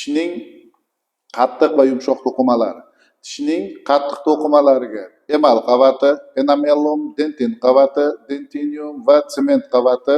tishning qattiq va yumshoq to'qimalari. Tishning qattiq to'qimalariga emal qavati, enamellum, dentin qavati, dentinium va sement qavati,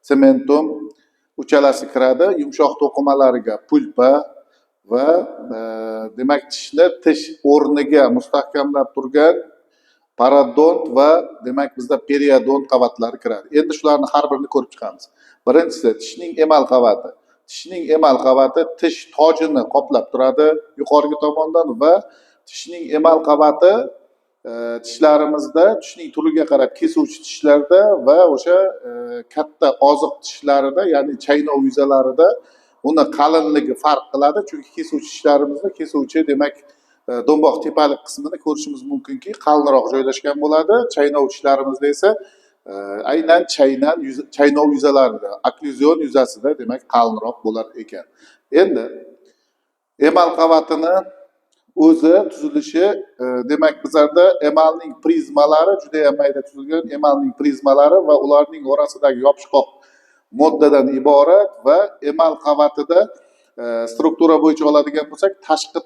cementum uchalasi kiradi. Yumshoq to'qimalariga pulpa va demak tishni tish o'rniga mustahkamlab turgan parodont va demak bizda periodont qavatlari kiradi. Endi shularni har birini ko'rib chiqamiz. Birinchisi tishning emal qavati. Tishning emal qavati tish tojini qoplab turadi yuqorgi tomondan va tishning emal qavati tishlarimizda tishning turiga qarab kesuvchi tishlarda va o'sha katta oziq tishlarida, ya'ni chaynov yuzalarida uni qalinligi farq qiladi. Chunki kesuvchi tishlarimizda kesuvchi demak do'mboq tepalik qismini ko'rishimiz mumkinki qalinroq joylashgan bo'ladi. Chaynov tishlarimizda esa aynan chaynov yuzalarida, okklyuzion yuzasida demak qalinroq bo'lar ekan. Endi emal qavatini o'zi tuzilishi demak bizlarda emalning prizmalari juda ham mayda tuzilgan emalning prizmalari va ularning orasidagi yopishqoq moddadan iborat va emal qavatida struktura bo'yicha oladigan bo'lsak, tashqi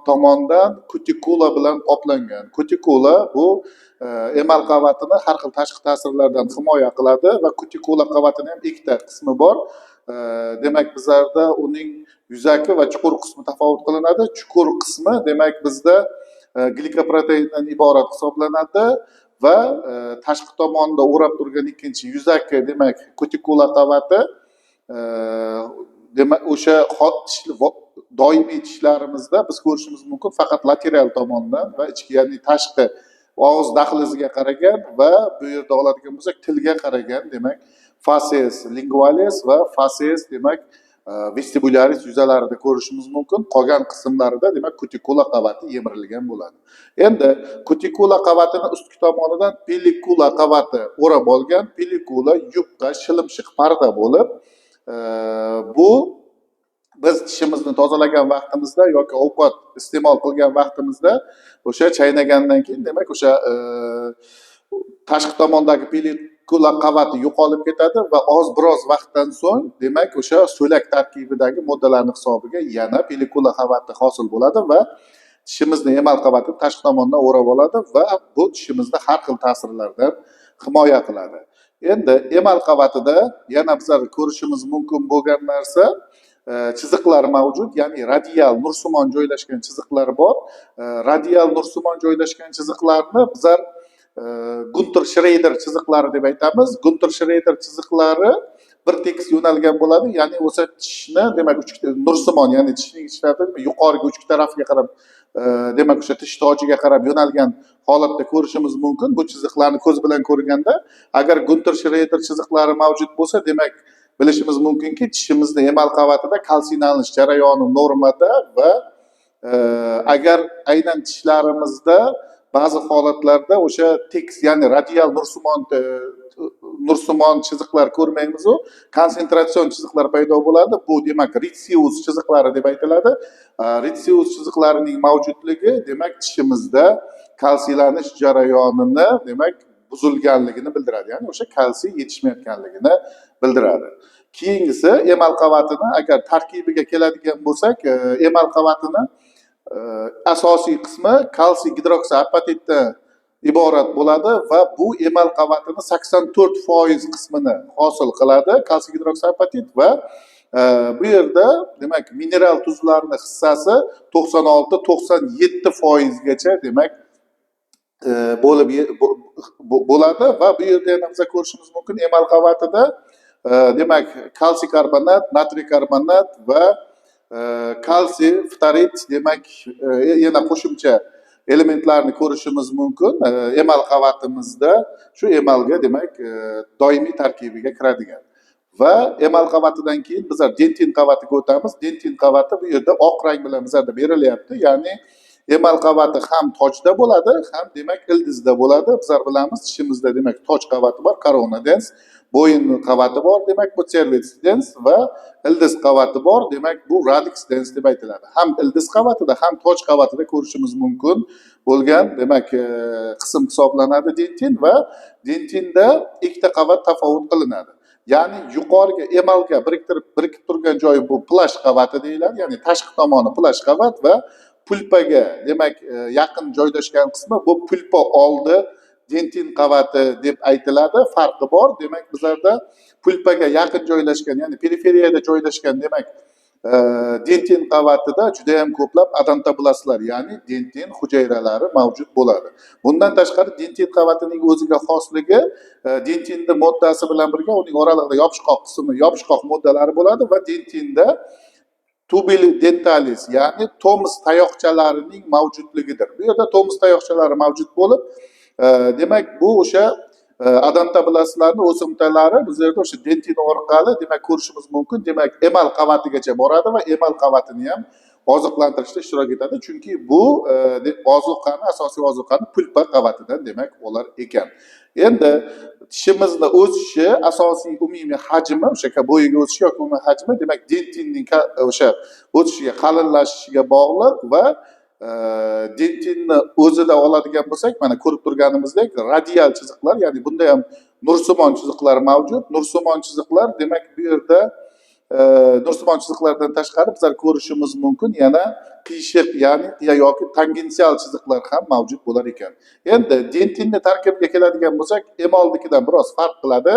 tomondan kutikula bilan qoplangan. Kutikula bu emal qavatini har xil tashqi ta'sirlardan himoya qiladi va kutikula qavatini ham ikkita qismi bor. Demak bizlarda uning yuzaki va chuqur qismi tafovut qilinadi. Chuqur qismi demak bizda glikoproteindan iborat hisoblanadi va tashqi tomonda o'rab turgan ikkinchi yuzaki demak kutikula qavati demak o'sha doimiy tishlarimizda biz ko'rishimiz mumkin faqat lateral tomondan va ichki, ya'ni tashqi og'iz dahliziga qaragan va bu yerda oladigan bo'lsak tilga qaragan demak facies lingualis va facies demak vestibularis yuzalarida ko'rishimiz mumkin. Qolgan qismlarida demak kutikula qavati yemirilgan bo'ladi. Endi kutikula qavatini ustki tomonidan pelikula qavati o'rab olgan. Pelikula yupqa, shilimshiq parda bo'lib, bu biz tishimizni tozalagan vaqtimizda yoki ovqat iste'mol qilgan vaqtimizda o'sha chaynagandan keyin demak o'sha tashqi tomondagi pelikula qavati yo'qolib ketadi va biroz vaqtdan so'ng demak o'sha so'lak tarkibidagi moddalarning hisobiga yana pelikula qavati hosil bo'ladi va tishimizni emal qavati tashqi tomondan o'rab oladi va bu tishimizni har xil ta'sirlardan himoya qiladi. Endi emal qavatida yana bizlar ko'rishimiz mumkin bo'lgan narsa chiziqlar mavjud, ya'ni radial nursimon joylashgan chiziqlar bor. Radial nursimon joylashgan chiziqlarni bizlar Gunter Schrader chiziqlari deb aytamiz. Gunter Schrader chiziqlari bir tekis yo'nalgan bo'ladi, ya'ni o'sha tishni demak nursimon, ya'ni tishning ichida yuqoriga uch tarafga qarab demak o'sha tish tojiga qarab yo'nalgan holatda ko'rishimiz mumkin. Bu chiziqlarni ko'z bilan ko'rganda agar Gunter Schrader chiziqlari mavjud bo'lsa, demak bilishimiz mumkinki tishimizni emal qavatida kalsiylanish jarayoni normada va agar aynan tishlarimizda ba'zi holatlarda o'sha tekis, ya'ni radial nursimon chiziqlar ko'rmaymiz, u konsentratsion chiziqlar paydo bo'ladi. Bu demak Ritzius chiziqlari deb aytiladi. Ritzius chiziqlarining mavjudligi demak tishimizda kalsiylanish jarayonini demak buzilganligini bildiradi, ya'ni o'sha kalsiy yetishmayotganligini bildiradi. Keyingisi emal qavatini agar tarkibiga keladigan bo'lsak, emal qavatini asosiy qismi kalsiy gidroksiapatitdan iborat bo'ladi va bu emal qavatini 84% qismini hosil qiladi kalsiy gidroksiapatit va bu yerda demak mineral tuzlarning hissasi 96-97% gacha demak bo'ladi va bu yerda yana biz ko'rishimiz mumkin emal qavatida demak kalsiy karbonat, natriy karbonat va kalsiy ftarit demak yana qo'shimcha elementlarni ko'rishimiz mumkin emal qavatimizda. Shu emalga demak doimiy tarkibiga kiradigan va emal qavatidan keyin bizlar dentin qavatiga o'tamiz. Dentin qavati bu yerda oq rang bilan bizlarda berilyapti, ya'ni emal qavati ham tojda bo'ladi, ham demak ildizda bo'ladi. Bizlar bilamiz tishimizda demak toj qavati bor, corona dens, bo'yin qavati bor, demak bu cervix dens va ildiz qavati bor, demak bu radix dens deb aytiladi. Ham ildiz qavatida ham toj qavatida ko'rishimiz mumkin bo'lgan demak qism hisoblanadi dentin va dentinda ikkita qavat tafovut qilinadi. ya'ni yuqoriga emalga birikib turgan joyi bu plash qavati deyiladi, ya'ni tashqi tomoni plash qavat va pulpaga demak yaqin joylashgan qismi bu pulpa oldi dentin qavati deb aytiladi. Farqi bor. Demak bizlarda pulpaga yaqin joylashgan, ya'ni periferiyada joylashgan demak dentin qavatida juda ham ko'plab odontoblastlar, ya'ni dentin hujayralari mavjud bo'ladi. Bundan tashqari dentin qavatining o'ziga xosligi dentinni moddasi bilan birga uning oralig'ida yopishqoq moddalari bo'ladi va dentinda tubuli dentalis, ya'ni tomus tayoqchalarining mavjudligidir. Bu yerda tomus tayoqchalari mavjud bo'lib, demak bu o'sha odontoblastlarning o'simtalari biz yerda o'sha dentin orqali demak ko'rishimiz mumkin. Demak emal qavatigacha boradi va emal qavatini ham oziqlantirishda ishtirok etadi. Chunki bu ozuqani, asosiy ozuqani pulpa qavatidan demak olar ekan. Endi tishimizni o'sishi asosiy umumiy hajmi, o'sha bo'yiga o'sishi yoki umumiy hajmi demak dentinning o'sha o'sishiga, qalinlashishiga bog'liq va dentinni o'zida oladigan bo'lsak, mana ko'rib turganimizdek radial chiziqlar, ya'ni bunda ham nursimon chiziqlar mavjud. Nursimon chiziqlar demak bu yerda nursimon chiziqlardan tashqari bizlar ko'rishimiz mumkin yana qiyshiq, ya'ni yoki tangensial chiziqlar ham mavjud bo'lar ekan. Endi dentinni tarkibiga keladigan bo'lsak, emolnikidan biroz farq qiladi.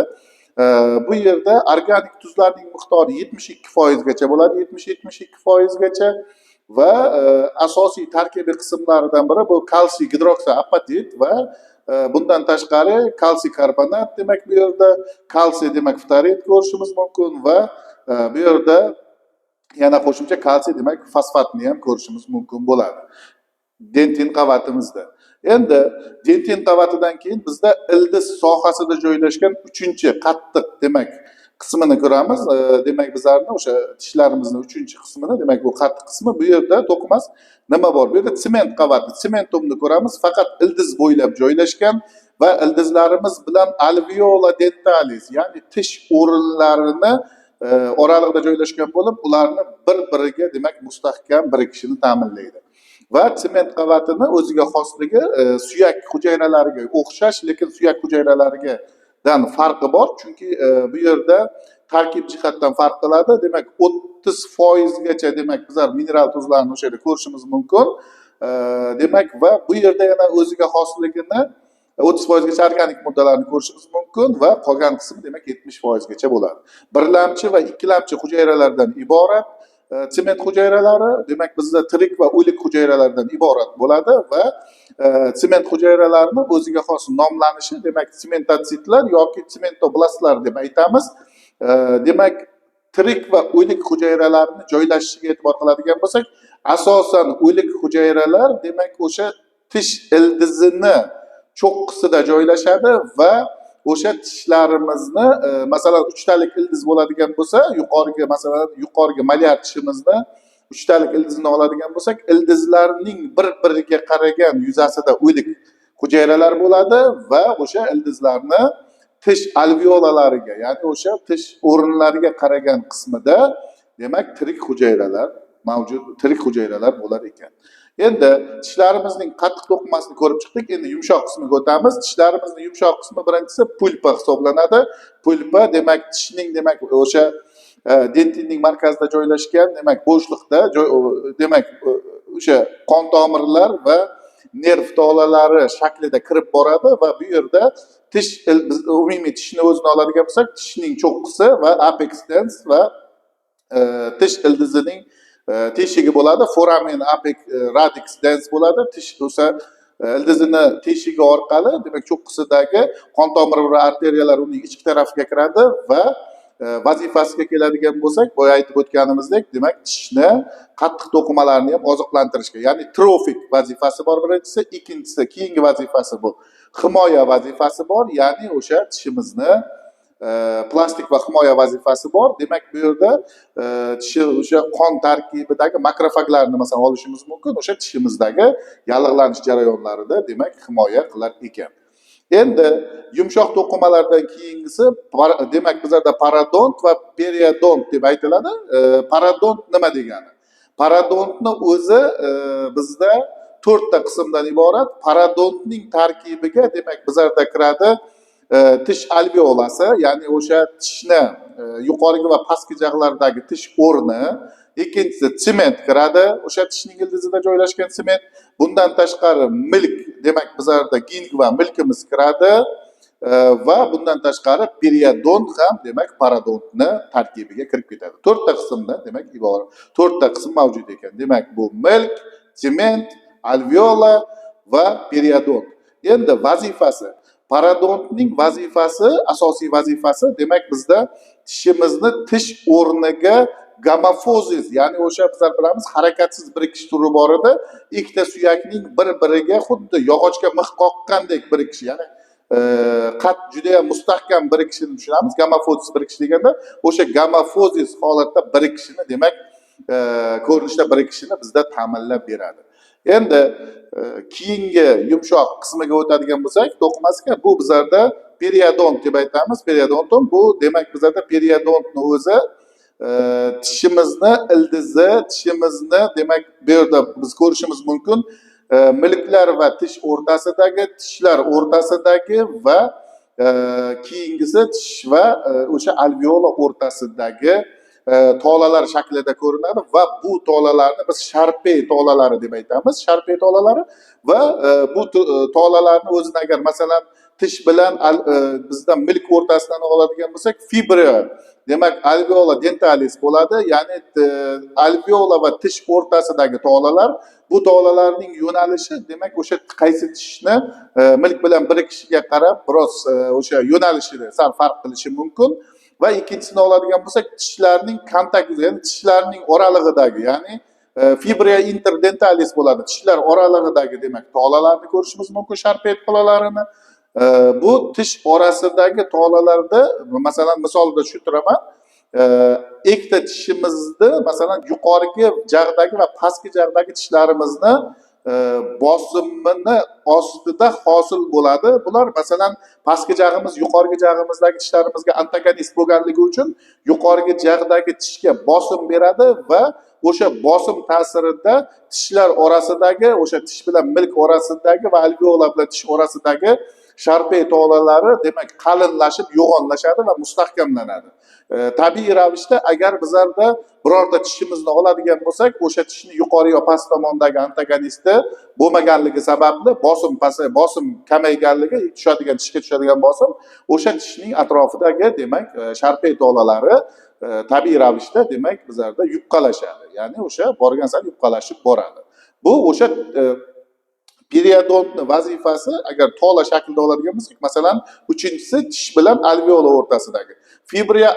Bu yerda organik tuzlarning miqdori 72% gacha bo'ladi, 70-72% gacha. Va asosiy tarkibiy qismlaridan biri bu kalsiy gidroksiapatit va bundan tashqari kalsiy karbonat, demak bu yerda kalsiy demak ftorid ko'rishimiz mumkin va bu yerda yana qo'shimcha kalsiy demak fosfatni ham ko'rishimiz mumkin bo'ladi dentin qavatimizda. Endi dentin qavatidan keyin bizda ildiz sohasida joylashgan 3-qattiq demak qismini ko'ramiz. Demak bizlarni o'sha tishlarimizni 3-qismini, demak bu qattiq qismi, bu yerda to'qimas nima bor? Bu yerda sement qavati, sementumni ko'ramiz, faqat ildiz bo'ylab joylashgan va ildizlarimiz bilan alveola dentalis, ya'ni tish o'rinlarini oralig'ida joylashgan bo'lib, ularni bir-biriga demak mustahkam birikishini ta'minlaydi. Va sement qavatini o'ziga xosligi suyak hujayralariga o'xshash, lekin suyak hujayralariga dan farqi bor. Chunki bu yerda tarkib jihatdan farq qiladi. Demak 30% gacha demak bizlar mineral tuzlarni o'sha yerda ko'rishimiz mumkin. Demak va bu yerda yana o'ziga xosligini 30% gacha organik moddalarni ko'rishimiz mumkin va qolgan qismi demak 70% gacha bo'ladi. Birlamchi va ikkilamchi hujayralardan iborat sement hujayralari demak bizda tirik va o'lik hujayralardan iborat bo'ladi va sement hujayralarini o'ziga xos nomlanishi demak sementotsidlar yoki sementoblastlar deb aytamiz. Demak tirik va o'lik hujayralarni joylashishiga e'tibor qiladigan bo'lsak, asosan o'lik hujayralar demak o'sha tish ildizini cho'qqisida joylashadi va o'sha tishlarimizni masalan 3talik ildiz bo'ladigan bo'lsa, yuqoriga malyar tishimizni 3talik ildizini oladigan bo'lsak, ildizlarning bir-biriga qaragan yuzasida o'lik hujayralar bo'ladi va o'sha ildizlarni tish alveolalariga, ya'ni o'sha tish o'rinlariga qaragan qismida demak tirik hujayralar mavjud, tirik hujayralar bo'lar ekan. Endi tishlarimizning qattiq to'qimasini ko'rib chiqdik. Endi yumshoq qismiga o'tamiz. Tishlarimizning yumshoq qismi birinchisi pulpa hisoblanadi. Pulpa demak tishning demak o'sha dentinning markazida joylashgan demak bo'shliqda demak o'sha qon tomirlar va nerv tolalari shaklida kirib boradi va bu yerda tish umumiy tishni o'zini oladigan bo'lsak, tishning cho'qqisi va apex dens va tish ildizining teshigi bo'ladi. Foramen apex radix dens bo'ladi. Tish o'sha ildizini teshigi orqali demak cho'qqisidagi qon tomir va arteriyalar uning ichki tarafiga kiradi va vazifasiga keladigan bo'lsak, boya aytib o'tganimizdek, demak tishni qattiq to'qimalarni ham oziqlantirishga, ya'ni trofik vazifasi bor birinchisi, ikkinchisi keyingi vazifasi bu himoya vazifasi bor, ya'ni o'sha tishimizni plastik va himoya vazifasi bor. Demak bu yerda tishi o'sha qon tarkibidagi makrofaglarni masalan olishimiz mumkin. O'sha tishimizdagi yallig'lanish jarayonlarida demak himoya qilar ekan. Endi yumshoq to'qimalardan keyingisi demak bizlarda parodont va periodont deb aytiladi. Parodont nima degani? Parodontni o'zi bizda 4 ta qismdan iborat. Parodontning tarkibiga demak bizlarda kiradi tish alveolasi, ya'ni o'sha tishni yuqorgi va pastki jag'laridagi tish o'rni. Ikkinchisi sement kiradi, o'sha tishning ildizida joylashgan sement. Bundan tashqari milk, demak bizlarda ging va milkimiz kiradi. Va bundan tashqari periodont ham demak parodontni tarkibiga kirib ketadi. To'rtta qismda demak iborat, to'rtta qism mavjud ekan. Demak bu milk, sement, alveola va periodont. Endi vazifasi, parodontning vazifasi, asosiy vazifasi demak bizda tishimizni tish o'rniga gamofozis, ya'ni o'sha bizlar bilamiz harakatsiz birikish turi bor edi. Ikkita suyakning bir-biriga xuddi yog'ochga mix qoqqandek birikish, ya'ni qat juda ham mustahkam birikishini tushunamiz. Gamofozis birikish deganda o'sha gamofozis holatda birikishini demak ko'rinishda birikishini bizda ta'minlab beradi. Endi keyingi yumshoq qismiga o'tadigan bo'lsak, to'qimasiga, bu bizlarda periodont deb aytamiz. Periodont bu demak bizlarda periodontni o'zi tishimizni ildizi, tishimizni demak bu yerda biz ko'rishimiz mumkin. Milklar va tish o'rtasidagi, tishlar o'rtasidagi va keyingisi tish va o'sha alveola o'rtasidagi tolalar shaklida ko'rinadi va bu tolalarni biz sharpey tolalari deb aytamiz. Sharpey tolalari va bu tolalarni o'zini agar masalan tish bilan bizda milk o'rtasidan oladigan bo'lsak, fibra demak alveola dentalis bo'ladi. Ya'ni alveola va tish o'rtasidagi tolalar, bu tolalarning yo'nalishi demak o'sha qaysi tishni milk bilan birikishiga qarab biroz o'sha yo'nalishida sal farq qilishi mumkin. Va ikkinchisini oladigan bo'lsak, tishlarning kontakt, ya'ni tishlarning oralig'idagi, ya'ni fibra interdentalis bo'ladi. Tishlar oralig'idagi demak tolalarni ko'rishimiz mumkin, sharpey tolalarini. Bu tish orasidagi tolalarda masalan misolida tushuntiraman. Ikkita tishimizni masalan yuqorgi jag'dagi va pastki jag'dagi tishlarimizni bosimini ostida hosil bo'ladi. Bular masalan pastki jag'imiz yuqorgi jag'imizdagi tishlarimizga antagonist bo'lganligi uchun yuqorgi jag'dagi tishga bosim beradi va o'sha bosim ta'sirida tishlar orasidagi, o'sha tish bilan milk orasidagi va alveola bilan tish orasidagi sharpey tolalari demak qalinlashib, yo'g'onlashadi va mustahkamlanadi. Tabiiy ravishda agar bizlarda birorta tishimizni oladigan bo'lsak, o'sha tishni yuqori va past tomondagi antagonisti bo'lmaganligi sababli bosim kamayganligi, tushadigan tishga tushadigan bosim o'sha tishning atrofidagi demak sharpey tolalari tabiiy ravishda demak bizlarda yupqalashadi. Ya'ni o'sha borgan sari yupqalashib boradi. Bu o'sha periodontni vazifasi agar tola shaklida oladigan bo'lsak, masalan, uchinchisi tish bilan alveola o'rtasidagi fibria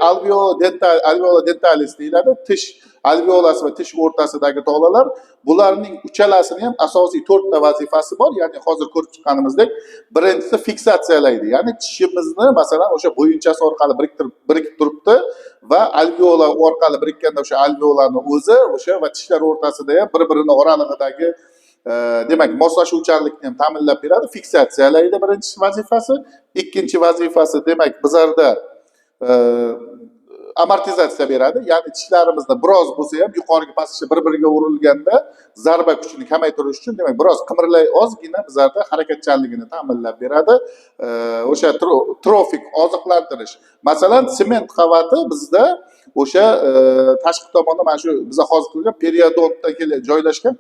alveola dentalis deyiladi. Tish alveolasi va tish o'rtasidagi tolalar, bularning uchalasini ham asosiy 4 ta vazifasi bor. Ya'ni hozir ko'rib chiqqanimizdek, birinchisi fiksatsiyalaydi. Ya'ni tishimizni masalan o'sha bo'yinchasi orqali birikib turibdi va alveola orqali birikkanda o'sha alveolani o'zi o'sha va tishlar o'rtasida ham bir-birini oralig'idagi demak moslashuvchanlikni ham ta'minlab beradi, fiksatsiyalaydi birinchi vazifasi. Ikkinchi vazifasi demak bizlarda amortizatsiya beradi. Ya'ni tishlarimizni biroz bo'lsa ham yuqorgi pastga bir-biriga urilganda zarba kuchini kamaytirish uchun demak biroz qimirlay ozgina bizlarda harakatchanligini ta'minlab beradi. O'sha trofik oziqlantirish. Masalan, sement qavati bizda o'sha tashqi tomonda mana shu biz hozir ko'rgan periodontda joylashgan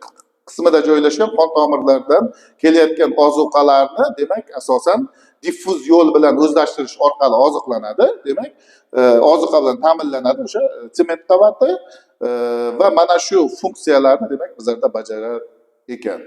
qismida joylashgan qon tomirlaridan kelayotgan ozuqalarni demak asosan diffuz yo'l bilan o'zlashtirish orqali oziqlanadi. Demak, ozuqa bilan ta'minlanadi o'sha sement qavati va mana shu funksiyalarni demak bizlarda bajarar ekan.